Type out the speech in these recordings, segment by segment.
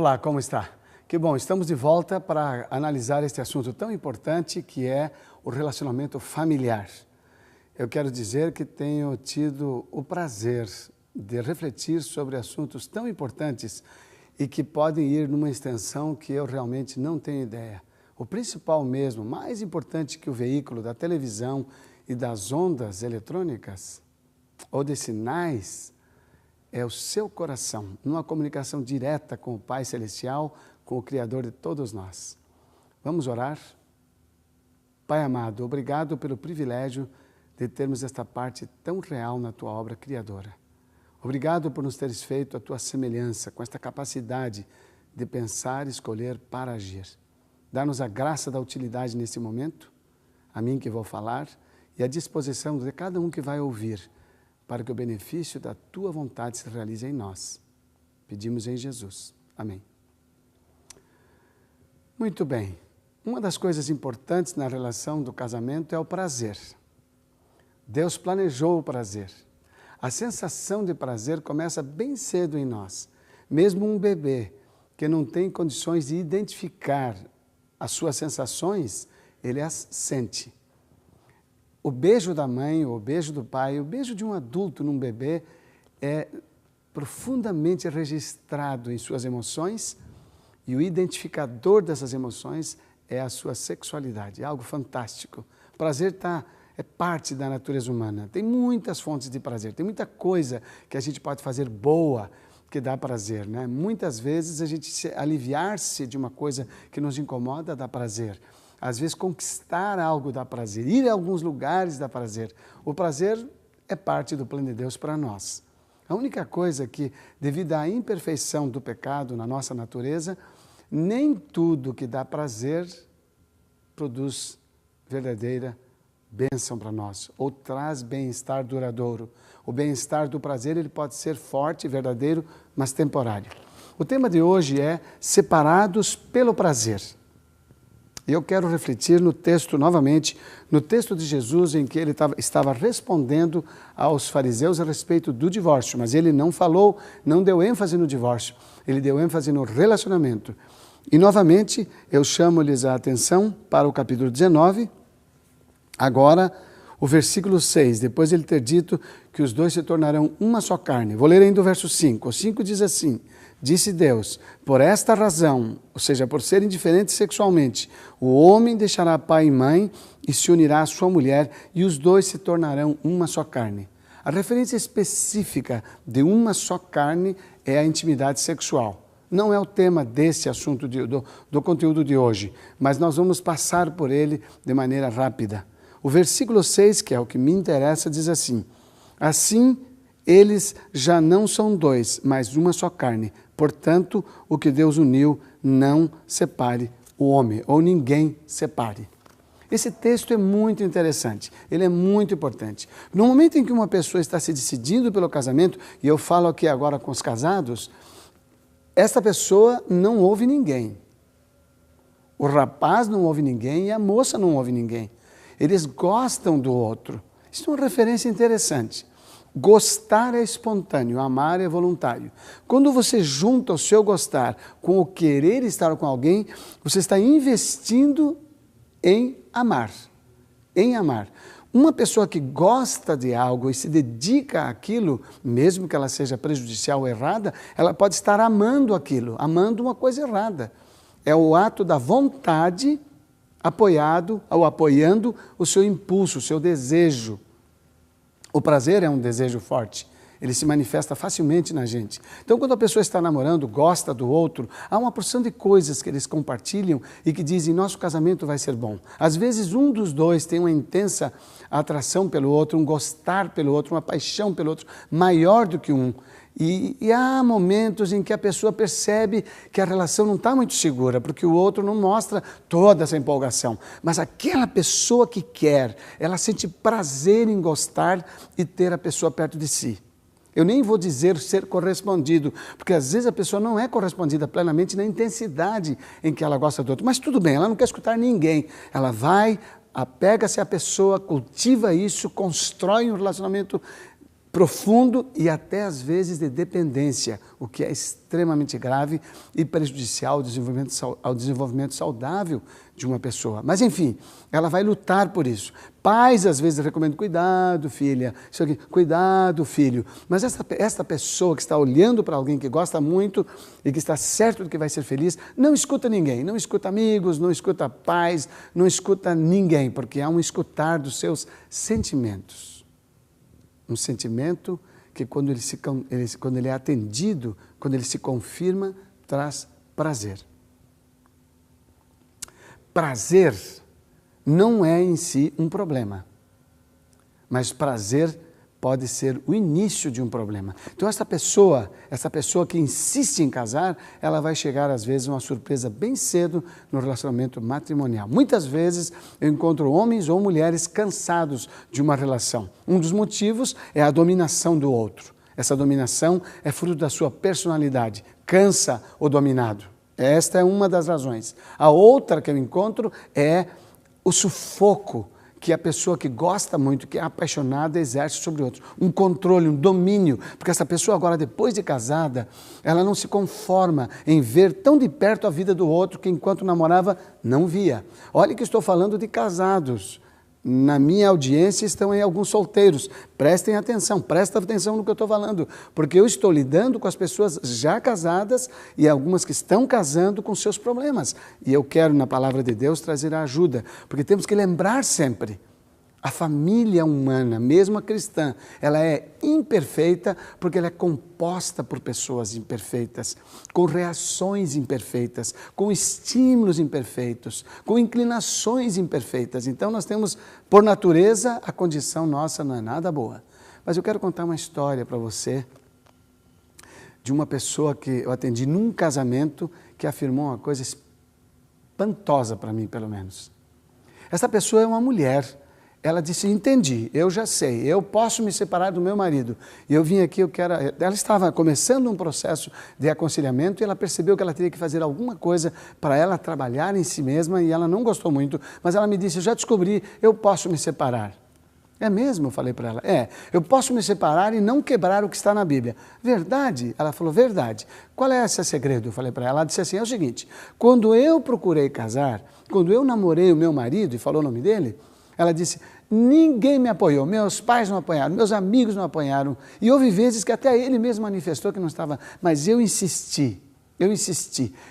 Olá, como está? Que bom, estamos de volta para analisar este assunto tão importante que é o relacionamento familiar. Eu quero dizer que tenho tido o prazer de refletir sobre assuntos tão importantes e que podem ir numa extensão que eu realmente não tenho ideia. O principal mesmo, mais importante que o veículo da televisão e das ondas eletrônicas ou de sinais, é o seu coração, numa comunicação direta com o Pai Celestial, com o Criador de todos nós. Vamos orar? Pai amado, obrigado pelo privilégio de termos esta parte tão real na Tua obra criadora. Obrigado por nos teres feito a Tua semelhança, com esta capacidade de pensar e escolher para agir. Dá-nos a graça da utilidade nesse momento, a mim que vou falar, e a disposição de cada um que vai ouvir, para que o benefício da Tua vontade se realize em nós. Pedimos em Jesus. Amém. Muito bem. Uma das coisas importantes na relação do casamento é o prazer. Deus planejou o prazer. A sensação de prazer começa bem cedo em nós. Mesmo um bebê que não tem condições de identificar as suas sensações, ele as sente. O beijo da mãe, o beijo do pai, o beijo de um adulto num bebê é profundamente registrado em suas emoções e o identificador dessas emoções é a sua sexualidade. É algo fantástico. O prazer é parte da natureza humana. Tem muitas fontes de prazer, tem muita coisa que a gente pode fazer boa que dá prazer, né? Muitas vezes a gente aliviar-se de uma coisa que nos incomoda dá prazer. Às vezes, conquistar algo dá prazer, ir a alguns lugares dá prazer. O prazer é parte do plano de Deus para nós. A única coisa que, devido à imperfeição do pecado na nossa natureza, nem tudo que dá prazer produz verdadeira bênção para nós, ou traz bem-estar duradouro. O bem-estar do prazer ele pode ser forte, verdadeiro, mas temporário. O tema de hoje é separados pelo prazer. E eu quero refletir no texto, novamente, no texto de Jesus em que ele estava respondendo aos fariseus a respeito do divórcio, mas ele não falou, não deu ênfase no divórcio, ele deu ênfase no relacionamento. E, novamente, eu chamo-lhes a atenção para o capítulo 19, agora o versículo 6, depois de ele ter dito que os dois se tornarão uma só carne. Vou ler ainda o verso 5. O 5 diz assim: disse Deus, por esta razão, ou seja, por serem diferentes sexualmente, o homem deixará pai e mãe e se unirá à sua mulher e os dois se tornarão uma só carne. A referência específica de uma só carne é a intimidade sexual. Não é o tema desse assunto do conteúdo de hoje, mas nós vamos passar por ele de maneira rápida. O versículo 6, que é o que me interessa, diz assim: assim eles já não são dois, mas uma só carne. Portanto, o que Deus uniu, não separe o homem, ou ninguém separe. Esse texto é muito interessante, ele é muito importante. No momento em que uma pessoa está se decidindo pelo casamento, e eu falo aqui agora com os casados, essa pessoa não ouve ninguém. O rapaz não ouve ninguém e a moça não ouve ninguém. Eles gostam do outro. Isso é uma referência interessante. Gostar é espontâneo, amar é voluntário. Quando você junta o seu gostar com o querer estar com alguém, você está investindo em amar. Em amar. Uma pessoa que gosta de algo e se dedica àquilo, mesmo que ela seja prejudicial ou errada, ela pode estar amando aquilo, amando uma coisa errada. É o ato da vontade apoiado ou apoiando o seu impulso, o seu desejo. O prazer é um desejo forte, ele se manifesta facilmente na gente. Então, quando a pessoa está namorando, gosta do outro, há uma porção de coisas que eles compartilham e que dizem, nosso casamento vai ser bom. Às vezes, um dos dois tem uma intensa atração pelo outro, um gostar pelo outro, uma paixão pelo outro, maior do que um. E há momentos em que a pessoa percebe que a relação não está muito segura, porque o outro não mostra toda essa empolgação. Mas aquela pessoa que quer, ela sente prazer em gostar e ter a pessoa perto de si. Eu nem vou dizer ser correspondido, porque às vezes a pessoa não é correspondida plenamente na intensidade em que ela gosta do outro. Mas tudo bem, ela não quer escutar ninguém. Ela vai, apega-se à pessoa, cultiva isso, constrói um relacionamento profundo e até às vezes de dependência, o que é extremamente grave e prejudicial ao desenvolvimento saudável de uma pessoa. Mas enfim, ela vai lutar por isso. Pais às vezes recomendam, cuidado filha, isso aqui, cuidado filho. Mas esta pessoa que está olhando para alguém que gosta muito e que está certo de que vai ser feliz, não escuta ninguém, não escuta amigos, não escuta pais, não escuta ninguém, porque há um escutar dos seus sentimentos. Um sentimento que quando ele é atendido, quando ele se confirma, traz prazer. Prazer não é em si um problema, mas prazer pode ser o início de um problema. Então essa pessoa que insiste em casar, ela vai chegar às vezes a uma surpresa bem cedo no relacionamento matrimonial. Muitas vezes eu encontro homens ou mulheres cansados de uma relação. Um dos motivos é a dominação do outro. Essa dominação é fruto da sua personalidade, cansa o dominado. Esta é uma das razões. A outra que eu encontro é o sufoco que a pessoa que gosta muito, que é apaixonada, exerce sobre outros. Um controle, um domínio, porque essa pessoa agora, depois de casada, ela não se conforma em ver tão de perto a vida do outro que enquanto namorava não via. Olha que estou falando de casados. Na minha audiência estão aí alguns solteiros. Prestem atenção no que eu estou falando, porque eu estou lidando com as pessoas já casadas e algumas que estão casando com seus problemas. E eu quero, na palavra de Deus, trazer a ajuda, porque temos que lembrar sempre, a família humana, mesmo a cristã, ela é imperfeita porque ela é composta por pessoas imperfeitas, com reações imperfeitas, com estímulos imperfeitos, com inclinações imperfeitas. Então nós temos, por natureza, a condição nossa não é nada boa. Mas eu quero contar uma história para você de uma pessoa que eu atendi num casamento que afirmou uma coisa espantosa para mim, pelo menos. Essa pessoa é uma mulher. Ela disse, entendi, eu já sei, eu posso me separar do meu marido. E eu vim aqui, Ela estava começando um processo de aconselhamento e ela percebeu que ela teria que fazer alguma coisa para ela trabalhar em si mesma e ela não gostou muito, mas ela me disse, eu já descobri, eu posso me separar. É mesmo? Eu falei para ela. Eu posso me separar e não quebrar o que está na Bíblia. Verdade? Ela falou, verdade. Qual é esse segredo? Eu falei para ela. Ela disse assim, é o seguinte, quando eu procurei casar, quando eu namorei o meu marido, e falou o nome dele, ela disse, ninguém me apoiou, meus pais não apoiaram, meus amigos não apoiaram. E houve vezes que até ele mesmo manifestou que não estava, mas eu insisti.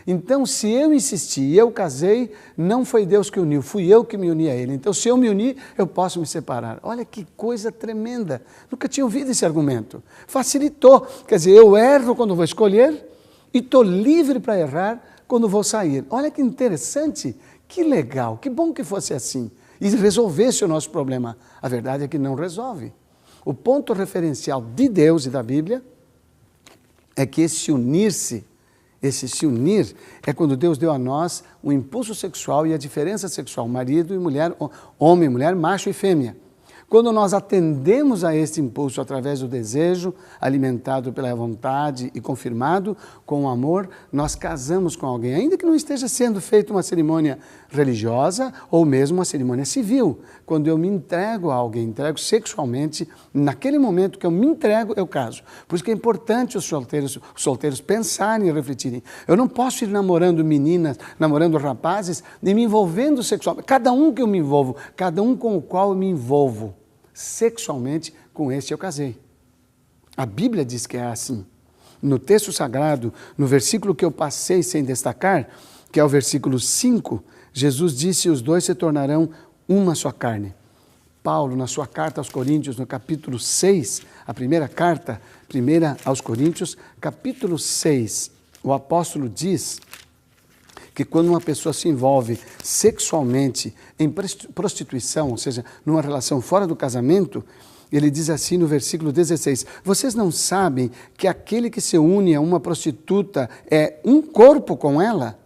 Então, se eu insisti e eu casei, não foi Deus que uniu, fui eu que me uni a ele. Então, se eu me unir, eu posso me separar. Olha que coisa tremenda. Nunca tinha ouvido esse argumento. Facilitou. Quer dizer, eu erro quando vou escolher e estou livre para errar quando vou sair. Olha que interessante, que legal, que bom que fosse assim. E resolvesse o nosso problema. A verdade é que não resolve. O ponto referencial de Deus e da Bíblia é que esse se unir é quando Deus deu a nós o impulso sexual e a diferença sexual, marido e mulher, homem e mulher, macho e fêmea. Quando nós atendemos a este impulso através do desejo, alimentado pela vontade e confirmado com o amor, nós casamos com alguém, ainda que não esteja sendo feita uma cerimônia religiosa ou mesmo uma cerimônia civil. Quando eu me entrego a alguém, entrego sexualmente, naquele momento que eu me entrego, eu caso. Por isso que é importante os solteiros pensarem e refletirem. Eu não posso ir namorando meninas, namorando rapazes e me envolvendo sexualmente. Cada um que eu me envolvo, cada um com o qual eu me envolvo sexualmente, com este eu casei. A Bíblia diz que é assim. No texto sagrado, no versículo que eu passei sem destacar, que é o versículo 5, Jesus disse, os dois se tornarão uma só carne. Paulo, na sua carta aos Coríntios, no capítulo 6, a primeira carta, primeira aos Coríntios, capítulo 6, o apóstolo diz que quando uma pessoa se envolve sexualmente em prostituição, ou seja, numa relação fora do casamento, ele diz assim no versículo 16, vocês não sabem que aquele que se une a uma prostituta é um corpo com ela?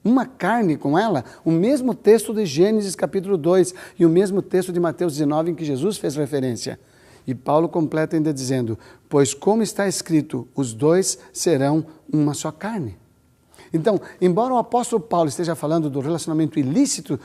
Uma carne com ela? O mesmo texto de Gênesis capítulo 2 e o mesmo texto de Mateus 19 em que Jesus fez referência. E Paulo completa ainda dizendo, pois como está escrito, os dois serão uma só carne. Então, embora o apóstolo Paulo esteja falando do relacionamento ilícito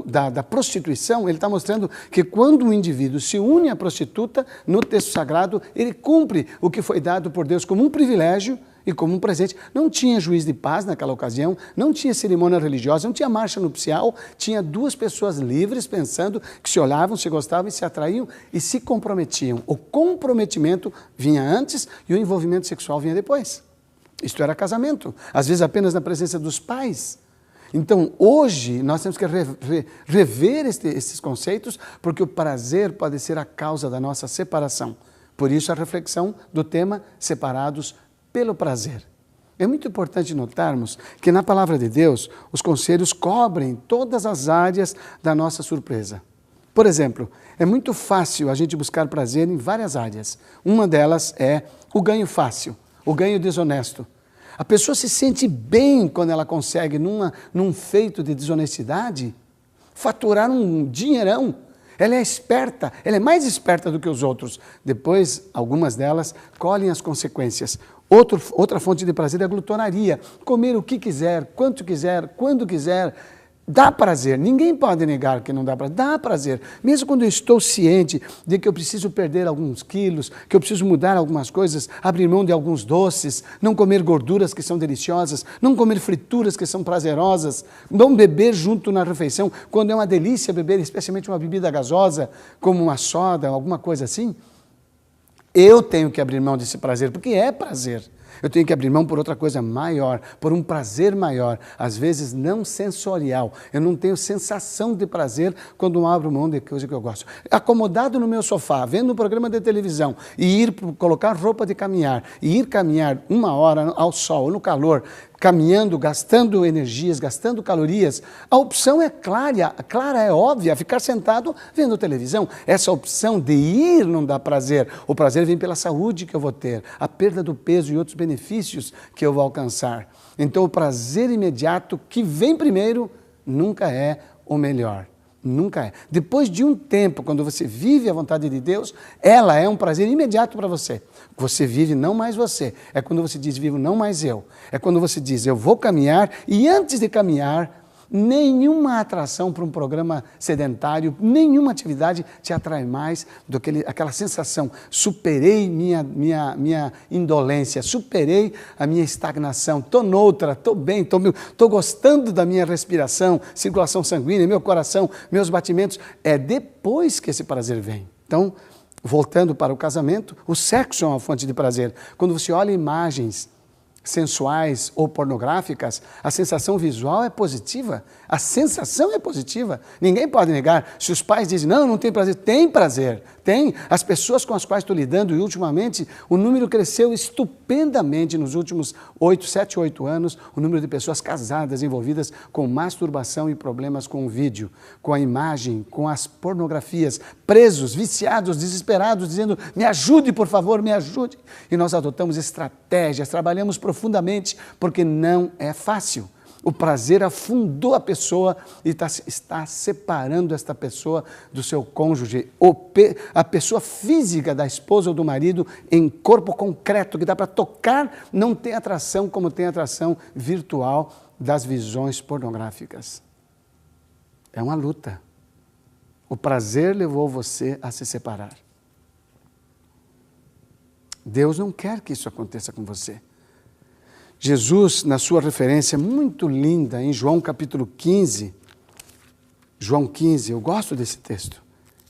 da prostituição, ele está mostrando que quando um indivíduo se une à prostituta, no texto sagrado, ele cumpre o que foi dado por Deus como um privilégio e como um presente. Não tinha juiz de paz naquela ocasião, não tinha cerimônia religiosa, não tinha marcha nupcial, tinha duas pessoas livres pensando que se olhavam, se gostavam e se atraíam e se comprometiam. O comprometimento vinha antes e o envolvimento sexual vinha depois. Isto era casamento, às vezes apenas na presença dos pais. Então, hoje, nós temos que rever esses conceitos, porque o prazer pode ser a causa da nossa separação. Por isso, a reflexão do tema separados pelo prazer. É muito importante notarmos que na palavra de Deus, os conselhos cobrem todas as áreas da nossa surpresa. Por exemplo, é muito fácil a gente buscar prazer em várias áreas. Uma delas é o ganho fácil. O ganho desonesto. A pessoa se sente bem quando ela consegue, num feito de desonestidade, faturar um dinheirão. Ela é esperta, ela é mais esperta do que os outros. Depois, algumas delas colhem as consequências. Outra fonte de prazer é a glutonaria. Comer o que quiser, quanto quiser, quando quiser. Dá prazer, ninguém pode negar que não dá prazer, dá prazer. Mesmo quando eu estou ciente de que eu preciso perder alguns quilos, que eu preciso mudar algumas coisas, abrir mão de alguns doces, não comer gorduras que são deliciosas, não comer frituras que são prazerosas, não beber junto na refeição, quando é uma delícia beber, especialmente uma bebida gasosa, como uma soda, alguma coisa assim. Eu tenho que abrir mão desse prazer, porque é prazer. Eu tenho que abrir mão por outra coisa maior, por um prazer maior, às vezes não sensorial. Eu não tenho sensação de prazer quando eu abro mão de coisa que eu gosto. Acomodado no meu sofá, vendo um programa de televisão e ir colocar roupa de caminhar, e ir caminhar 1 hora ao sol, no calor, caminhando, gastando energias, gastando calorias, a opção é clara, é óbvia, ficar sentado vendo televisão. Essa opção de ir não dá prazer. O prazer vem pela saúde que eu vou ter, a perda do peso e outros benefícios que eu vou alcançar. Então o prazer imediato que vem primeiro nunca é o melhor. Nunca é. Depois de um tempo, quando você vive a vontade de Deus, ela é um prazer imediato para você. Você vive não mais você. É quando você diz, vivo não mais eu. É quando você diz, eu vou caminhar e antes de caminhar, nenhuma atração para um programa sedentário, nenhuma atividade te atrai mais do que aquela sensação. Superei minha indolência, superei a minha estagnação, estou noutra, estou bem, estou gostando da minha respiração, circulação sanguínea, meu coração, meus batimentos. É depois que esse prazer vem. Então, voltando para o casamento, o sexo é uma fonte de prazer. Quando você olha imagens sensuais ou pornográficas, a sensação visual é positiva, a sensação é positiva, ninguém pode negar. Se os pais dizem, não tem prazer, tem. As pessoas com as quais estou lidando, e ultimamente o número cresceu estupendamente nos últimos 7, 8 anos, o número de pessoas casadas envolvidas com masturbação e problemas com o vídeo, com a imagem, com as pornografias, presos, viciados, desesperados, dizendo, me ajude, por favor, me ajude. E nós adotamos estratégias, trabalhamos profundamente, porque não é fácil. O prazer afundou a pessoa e está separando esta pessoa do seu cônjuge. A pessoa física da esposa ou do marido em corpo concreto, que dá para tocar, não tem atração como tem atração virtual das visões pornográficas. É uma luta. O prazer levou você a se separar. Deus não quer que isso aconteça com você. Jesus, na sua referência muito linda, em João capítulo 15, João 15, eu gosto desse texto.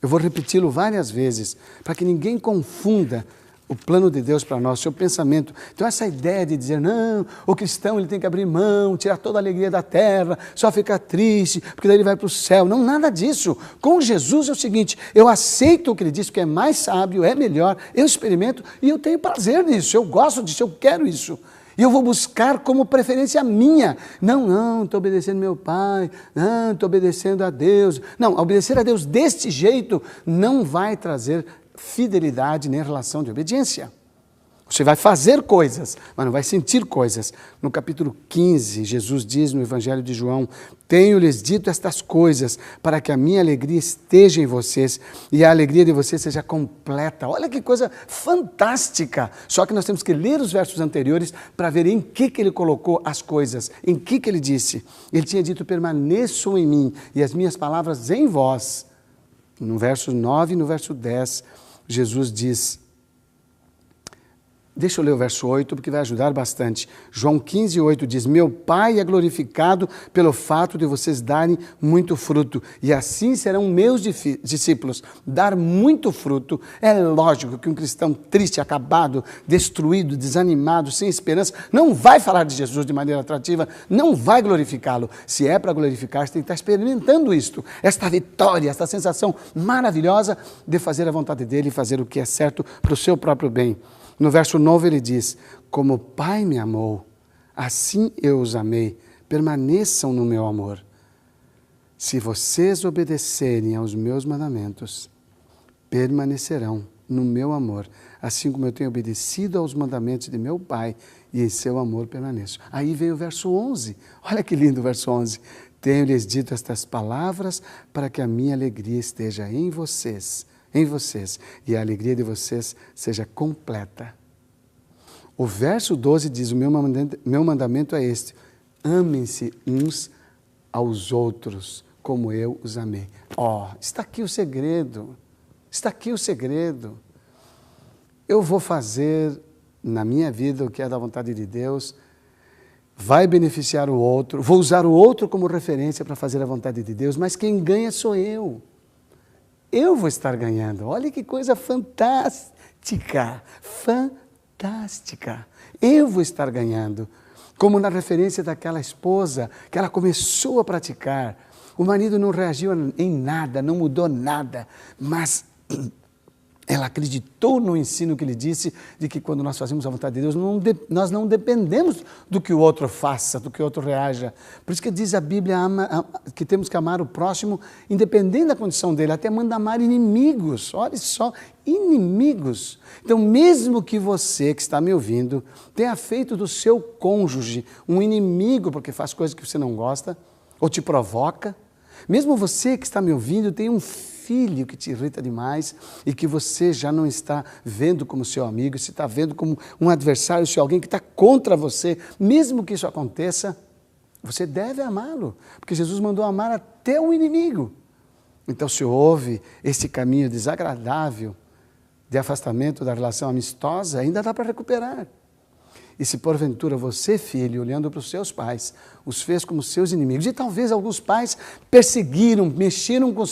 Eu vou repeti-lo várias vezes, para que ninguém confunda o plano de Deus para nós, seu pensamento. Então essa ideia de dizer, não, o cristão ele tem que abrir mão, tirar toda a alegria da terra, só ficar triste, porque daí ele vai para o céu. Não, nada disso. Com Jesus é o seguinte, eu aceito o que ele diz, porque é mais sábio, é melhor, eu experimento e eu tenho prazer nisso, eu gosto disso, eu quero isso. E eu vou buscar como preferência minha. Não, estou obedecendo meu pai. Não, estou obedecendo a Deus. Não, obedecer a Deus deste jeito não vai trazer fidelidade nem relação de obediência. Você vai fazer coisas, mas não vai sentir coisas. No capítulo 15, Jesus diz no Evangelho de João: tenho-lhes dito estas coisas para que a minha alegria esteja em vocês e a alegria de vocês seja completa. Olha que coisa fantástica! Só que nós temos que ler os versos anteriores para ver em que ele colocou as coisas, em que ele disse. Ele tinha dito: permaneçam em mim e as minhas palavras em vós. No verso 9 e no verso 10, Jesus diz... Deixa eu ler o verso 8, porque vai ajudar bastante. João 15, 8 diz: meu Pai é glorificado pelo fato de vocês darem muito fruto, e assim serão meus discípulos. Dar muito fruto, é lógico que um cristão triste, acabado, destruído, desanimado, sem esperança, não vai falar de Jesus de maneira atrativa, não vai glorificá-lo. Se é para glorificar, você tem que estar experimentando isto, esta vitória, esta sensação maravilhosa de fazer a vontade dele e fazer o que é certo para o seu próprio bem. No verso 9 ele diz: como o Pai me amou, assim eu os amei, permaneçam no meu amor. Se vocês obedecerem aos meus mandamentos, permanecerão no meu amor, assim como eu tenho obedecido aos mandamentos de meu Pai, e em seu amor permaneço. Aí vem o verso 11, olha que lindo o verso 11. Tenho-lhes dito estas palavras para que a minha alegria esteja em vocês, e a alegria de vocês seja completa. O verso 12 diz: o meu mandamento é este: amem-se uns aos outros, como eu os amei. Está aqui o segredo, está aqui o segredo. Eu vou fazer na minha vida o que é da vontade de Deus, vai beneficiar o outro, vou usar o outro como referência para fazer a vontade de Deus, mas quem ganha sou eu. Eu vou estar ganhando. Olha que coisa fantástica, fantástica. Eu vou estar ganhando. Como na referência daquela esposa que ela começou a praticar. O marido não reagiu em nada, não mudou nada, mas ela acreditou no ensino que ele disse de que quando nós fazemos a vontade de Deus, nós não dependemos do que o outro faça, do que o outro reaja. Por isso que diz a Bíblia que temos que amar o próximo, independente da condição dele, até manda amar inimigos. Olha só, inimigos. Então, mesmo que você que está me ouvindo tenha feito do seu cônjuge um inimigo porque faz coisas que você não gosta ou te provoca, mesmo você que está me ouvindo tem um filho que te irrita demais e que você já não está vendo como seu amigo, se está vendo como um adversário, se alguém que está contra você, mesmo que isso aconteça, você deve amá-lo, porque Jesus mandou amar até o inimigo. Então, se houve esse caminho desagradável de afastamento da relação amistosa, ainda dá para recuperar. E se porventura você, filho, olhando para os seus pais, os fez como seus inimigos, e talvez alguns pais perseguiram, mexeram com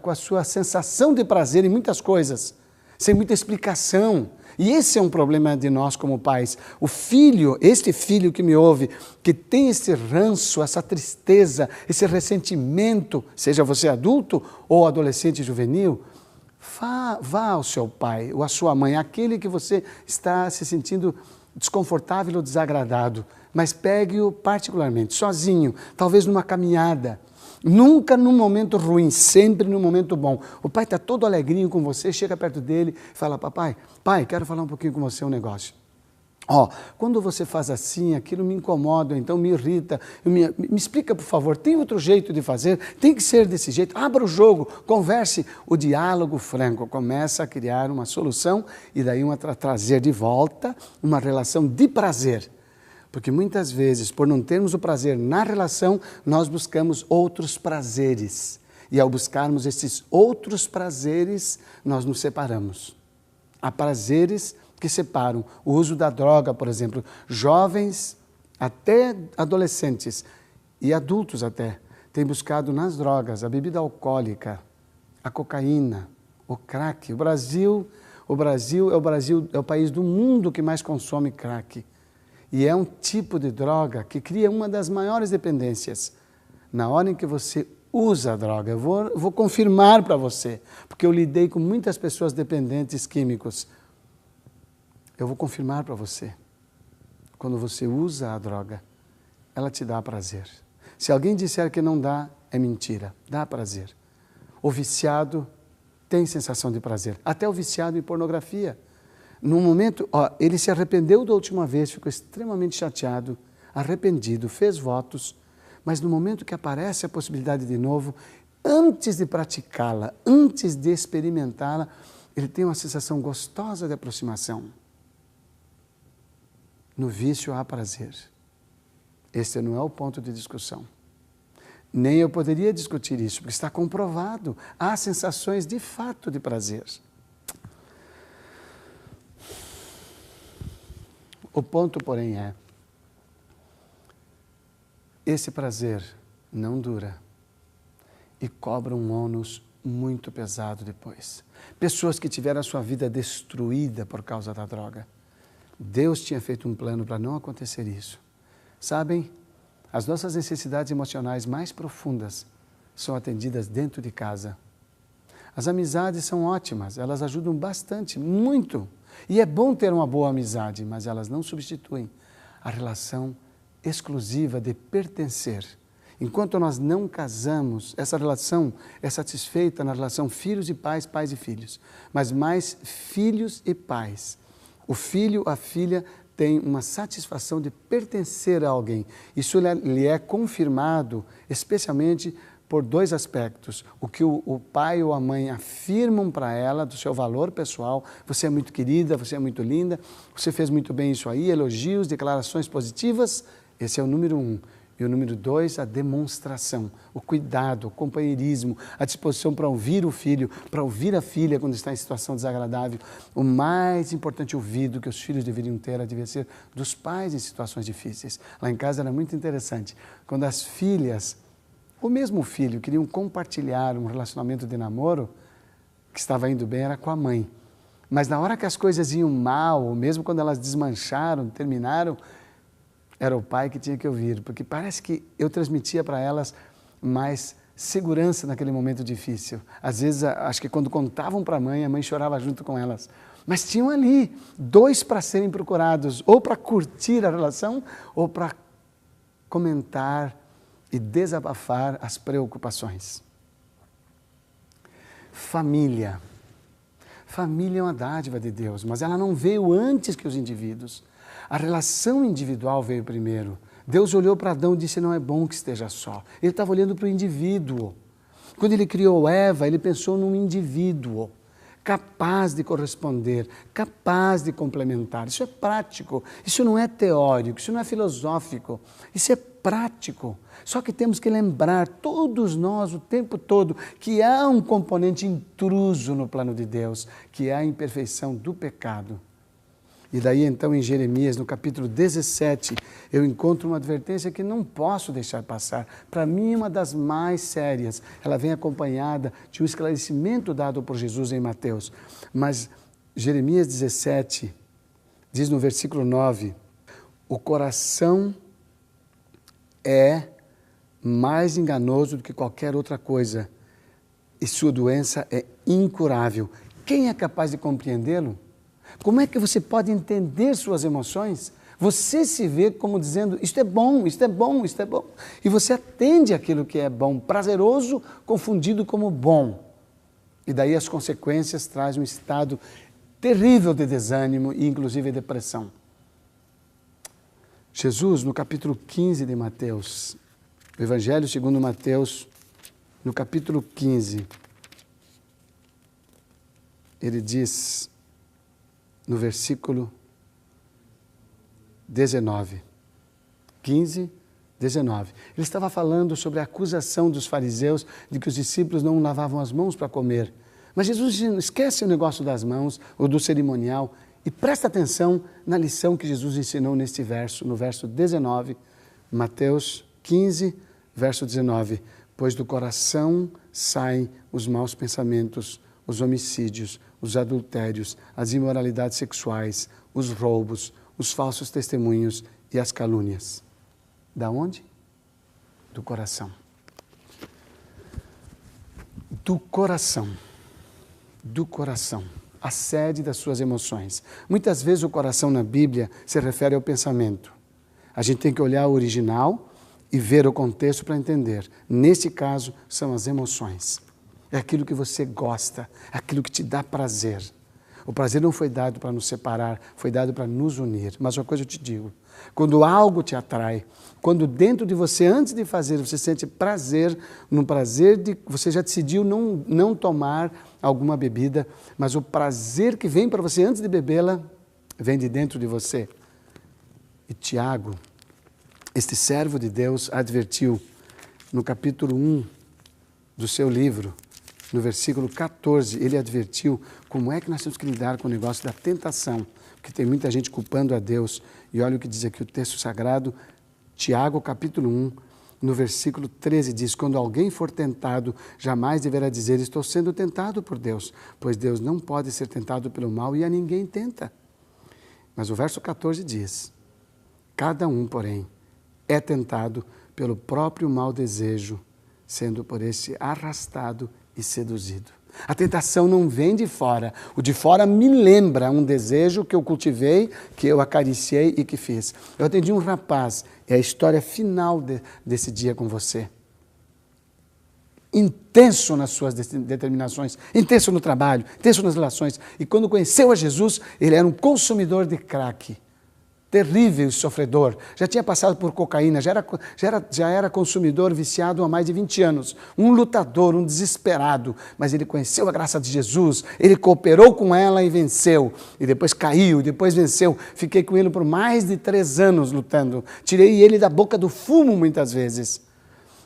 a sua sensação de prazer em muitas coisas, sem muita explicação. E esse é um problema de nós como pais. O filho, este filho que me ouve, que tem esse ranço, essa tristeza, esse ressentimento, seja você adulto ou adolescente juvenil, vá ao seu pai ou à sua mãe, aquele que você está se sentindo desconfortável ou desagradado, mas pegue-o particularmente, sozinho, talvez numa caminhada, nunca num momento ruim, sempre num momento bom. O pai está todo alegrinho com você, chega perto dele e fala: papai, quero falar um pouquinho com você um negócio. Quando você faz assim, aquilo me incomoda, então me irrita, me explica, por favor, tem outro jeito de fazer? Tem que ser desse jeito? Abra o jogo, converse. O diálogo franco começa a criar uma solução e daí trazer de volta uma relação de prazer. Porque muitas vezes, por não termos o prazer na relação, nós buscamos outros prazeres. E ao buscarmos esses outros prazeres, nós nos separamos. Há prazeres que separam. O uso da droga, por exemplo, jovens, até adolescentes e adultos até, têm buscado nas drogas a bebida alcoólica, a cocaína, o crack. O Brasil é o país do mundo que mais consome crack. E é um tipo de droga que cria uma das maiores dependências. Na hora em que você usa a droga, eu vou confirmar para você, porque eu lidei com muitas pessoas dependentes químicos. Eu vou confirmar para você, quando você usa a droga, ela te dá prazer. Se alguém disser que não dá, é mentira, dá prazer. O viciado tem sensação de prazer, até o viciado em pornografia. No momento, ele se arrependeu da última vez, ficou extremamente chateado, arrependido, fez votos, mas no momento que aparece a possibilidade de novo, antes de praticá-la, antes de experimentá-la, ele tem uma sensação gostosa de aproximação. No vício há prazer. Esse não é o ponto de discussão. Nem eu poderia discutir isso, porque está comprovado. Há sensações de fato de prazer. O ponto, porém, é: esse prazer não dura e cobra um ônus muito pesado depois. Pessoas que tiveram a sua vida destruída por causa da droga. Deus tinha feito um plano para não acontecer isso. Sabem, as nossas necessidades emocionais mais profundas são atendidas dentro de casa. As amizades são ótimas, elas ajudam bastante, muito. E é bom ter uma boa amizade, mas elas não substituem a relação exclusiva de pertencer. Enquanto nós não casamos, essa relação é satisfeita na relação filhos e pais, pais e filhos. Mas mais filhos e pais. O filho, a filha, tem uma satisfação de pertencer a alguém. Isso lhe é confirmado, especialmente por dois aspectos. O que o pai ou a mãe afirmam para ela, do seu valor pessoal: você é muito querida, você é muito linda, você fez muito bem isso aí, elogios, declarações positivas. Esse é o número 1. E o número 2, a demonstração, o cuidado, o companheirismo, a disposição para ouvir o filho, para ouvir a filha quando está em situação desagradável. O mais importante ouvido que os filhos deveriam ter devia ser dos pais em situações difíceis. Lá em casa era muito interessante. Quando as filhas, o mesmo filho, queriam compartilhar um relacionamento de namoro que estava indo bem, era com a mãe. Mas na hora que as coisas iam mal, ou mesmo quando elas desmancharam, terminaram, era o pai que tinha que ouvir, porque parece que eu transmitia para elas mais segurança naquele momento difícil. Às vezes, acho que quando contavam para a mãe chorava junto com elas. Mas tinham ali dois para serem procurados, ou para curtir a relação, ou para comentar e desabafar as preocupações. Família. Família é uma dádiva de Deus, mas ela não veio antes que os indivíduos. A relação individual veio primeiro. Deus olhou para Adão e disse: não é bom que esteja só. Ele estava olhando para o indivíduo. Quando ele criou Eva, ele pensou num indivíduo capaz de corresponder, capaz de complementar. Isso é prático, isso não é teórico, isso não é filosófico, isso é prático. Só que temos que lembrar, todos nós, o tempo todo, que há um componente intruso no plano de Deus, que é a imperfeição do pecado. E daí então em Jeremias, no capítulo 17, eu encontro uma advertência que não posso deixar passar. Para mim é uma das mais sérias. Ela vem acompanhada de um esclarecimento dado por Jesus em Mateus. Mas Jeremias 17 diz no versículo 9: o coração é mais enganoso do que qualquer outra coisa e sua doença é incurável. Quem é capaz de compreendê-lo? Como é que você pode entender suas emoções? Você se vê como dizendo: isto é bom, isto é bom, isto é bom. E você atende aquilo que é bom, prazeroso, confundido como bom. E daí as consequências trazem um estado terrível de desânimo e inclusive depressão. Jesus, no capítulo 15 de Mateus, o Evangelho segundo Mateus, no capítulo 15, ele diz, no versículo 19, 15, 19. Ele estava falando sobre a acusação dos fariseus de que os discípulos não lavavam as mãos para comer. Mas Jesus diz: esquece o negócio das mãos ou do cerimonial e presta atenção na lição que Jesus ensinou neste verso, no verso 19, Mateus 15, verso 19. Pois do coração saem os maus pensamentos, os homicídios, os adultérios, as imoralidades sexuais, os roubos, os falsos testemunhos e as calúnias. Da onde? Do coração. Do coração. Do coração. A sede das suas emoções. Muitas vezes o coração na Bíblia se refere ao pensamento. A gente tem que olhar o original e ver o contexto para entender. Neste caso, são as emoções. É aquilo que você gosta, é aquilo que te dá prazer. O prazer não foi dado para nos separar, foi dado para nos unir. Mas uma coisa eu te digo, quando algo te atrai, quando dentro de você, antes de fazer, você sente prazer, no prazer de você já decidiu não tomar alguma bebida, mas o prazer que vem para você antes de bebê-la, vem de dentro de você. E Tiago, este servo de Deus, advertiu no capítulo 1 do seu livro, no versículo 14, ele advertiu como é que nós temos que lidar com o negócio da tentação, porque tem muita gente culpando a Deus. E olha o que diz aqui o texto sagrado, Tiago capítulo 1, no versículo 13 diz, quando alguém for tentado, jamais deverá dizer, estou sendo tentado por Deus, pois Deus não pode ser tentado pelo mal e a ninguém tenta. Mas o verso 14 diz, cada um, porém, é tentado pelo próprio mau desejo, sendo por esse arrastado e seduzido. A tentação não vem de fora. O de fora me lembra um desejo que eu cultivei, que eu acariciei e que fiz. Eu atendi um rapaz, é a história final desse dia com você. Intenso nas suas determinações, intenso no trabalho, intenso nas relações. E quando conheceu a Jesus, ele era um consumidor de crack. Terrível sofredor, já tinha passado por cocaína, já era consumidor viciado há mais de 20 anos, um lutador, um desesperado, mas ele conheceu a graça de Jesus, ele cooperou com ela e venceu, e depois caiu, depois venceu. Fiquei com ele por mais de 3 anos lutando, tirei ele da boca do fumo muitas vezes.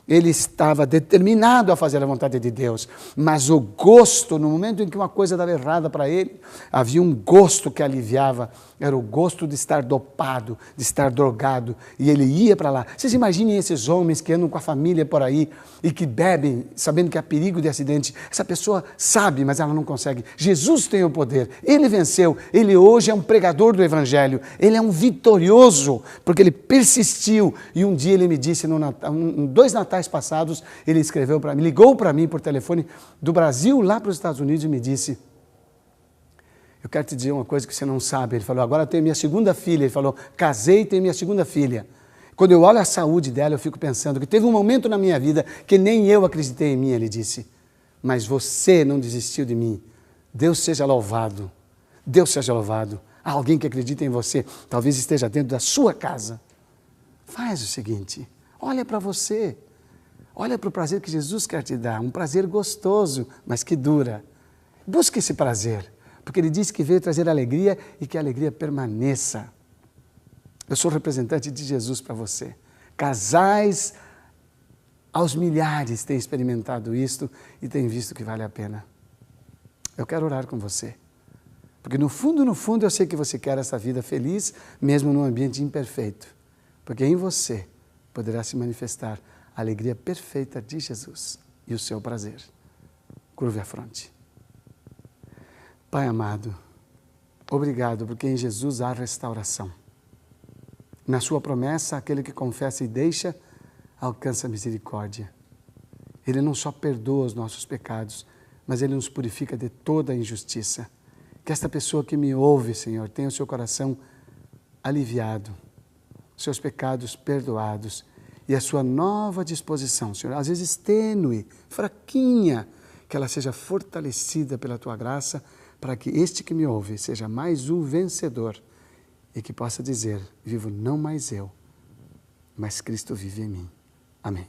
Ele estava determinado a fazer a vontade de Deus, mas o gosto, no momento em que uma coisa dava errada para ele, havia um gosto que aliviava, era o gosto de estar dopado, de estar drogado, e ele ia para lá. Vocês imaginem esses homens que andam com a família por aí e que bebem, sabendo que há perigo de acidente. Essa pessoa sabe, mas ela não consegue. Jesus tem o poder, ele venceu, ele hoje é um pregador do Evangelho, ele é um vitorioso, porque ele persistiu, e um dia ele me disse, em 2 natais passados, ele escreveu para mim, ligou para mim por telefone do Brasil lá para os Estados Unidos e me disse, eu quero te dizer uma coisa que você não sabe. Ele falou, agora eu tenho minha 2ª filha. Ele falou, casei e tenho minha 2ª filha. Quando eu olho a saúde dela, eu fico pensando que teve um momento na minha vida que nem eu acreditei em mim, ele disse, mas você não desistiu de mim. Deus seja louvado. Deus seja louvado. Há alguém que acredita em você, talvez esteja dentro da sua casa. Faz o seguinte, olha para você. Olha para o prazer que Jesus quer te dar, um prazer gostoso, mas que dura. Busque esse prazer, porque ele disse que veio trazer alegria e que a alegria permaneça. Eu sou representante de Jesus para você. Casais aos milhares têm experimentado isto e têm visto que vale a pena. Eu quero orar com você, porque no fundo, eu sei que você quer essa vida feliz, mesmo num ambiente imperfeito, porque em você poderá se manifestar a alegria perfeita de Jesus e o seu prazer. Curve a fronte. Pai amado, obrigado porque em Jesus há restauração. Na sua promessa, aquele que confessa e deixa, alcança a misericórdia. Ele não só perdoa os nossos pecados, mas ele nos purifica de toda a injustiça. Que esta pessoa que me ouve, Senhor, tenha o seu coração aliviado, seus pecados perdoados, e a sua nova disposição, Senhor, às vezes tênue, fraquinha, que ela seja fortalecida pela Tua graça, para que este que me ouve seja mais um vencedor e que possa dizer, vivo não mais eu, mas Cristo vive em mim. Amém.